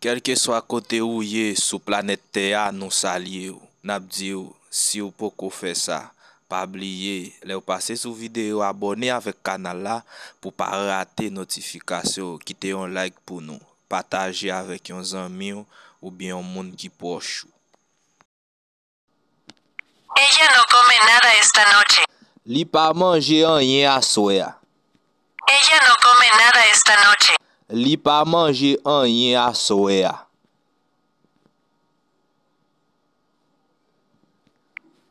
Quel que soit côté où y est sur planète Terre, nous saluons. N'a dit si vous pouvez faire ça, pas oublier, les passer sous vidéo, abonner avec canal là pour pas rater notification, quitter un like pour nous, partager avec un ami ou bien un monde qui proche. Ella no come nada esta noche. Li pas manger rien à soya. Ella no come nada esta noche. Li pas manger rien à soya.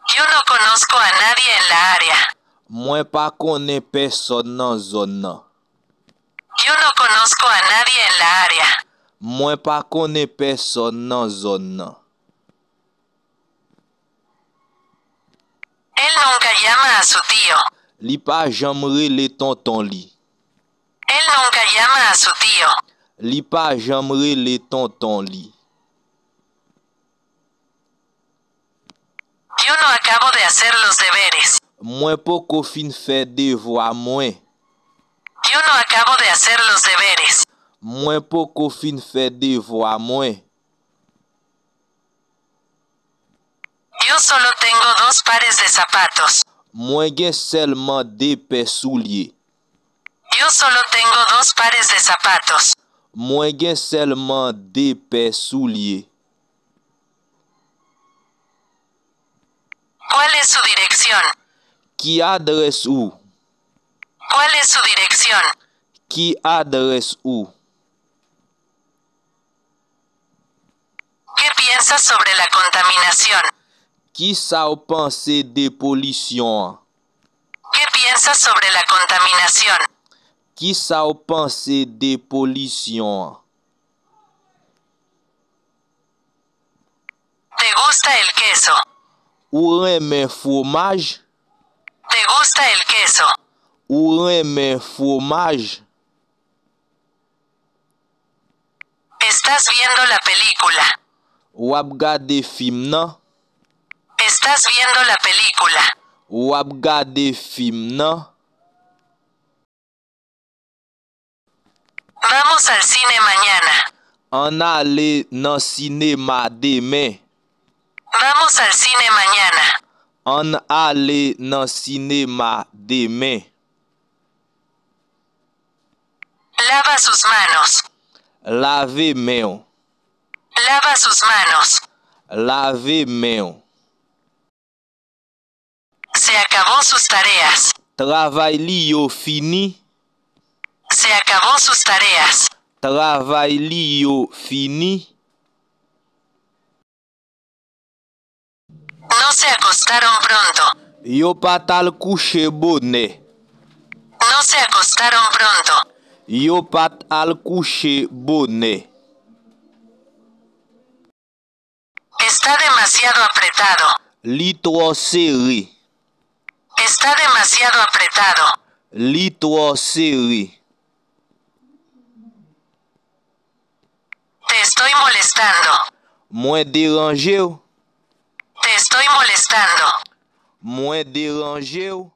Yo no conozco a nadie en la área. Moi pas connais personne dans zone nan. Yo no conozco a nadie en la área. Moi pas connais personne dans zone nan. Él nunca llama a su tío. Li pas jam rele tonton li. Él nunca llama a su tío. Li pas jam rele tonton li. Yo no acabo de hacer los deberes. Moi poko fin fè devoir moi. Yo no acabo de hacer los deberes. Moi poko fin fè devoir moi. Yo solo tengo 2 pares de zapatos. Moi gen seulement 2 paires souliers. Yo solo tengo 2 pares de zapatos. Moi gen seulement 2 paires souliers. ¿Cuál es su dirección? Qui adresse où? ¿Cuál es su dirección? Qui adresse où? ¿Qué piensas sobre la contaminación? Qui sa ou pense de pollution? ¿Qué piensas sobre la contaminación? Qui sa ou pense de pollution? ¿Te gusta el queso? Ou reme fromage? ¿Te gusta el queso? Ou reme fromage? ¿Estás viendo la película? Ou ap gade film nan? ¿Estás viendo la película? Ou ap gade film nan? Vamos al cine mañana. An ale nan cinéma demain. Vamos al cine mañana. An ale nan cinéma demain. Lava sus manos. Lave men. Lava sus manos. Lave men. Se acabó sus tareas. Travay li yo fini. Se acabó sus tareas. Travay li yo fini. No se acostaron pronto. Yo pat al couche bonne. No se acostaron pronto. Yo pat al couche bonne. Está demasiado apretado. Li tro serré. Está demasiado apretado. Li tro serré. Te estoy molestando. Mwen deranje ou? Te estoy molestando. Mwen deranje ou?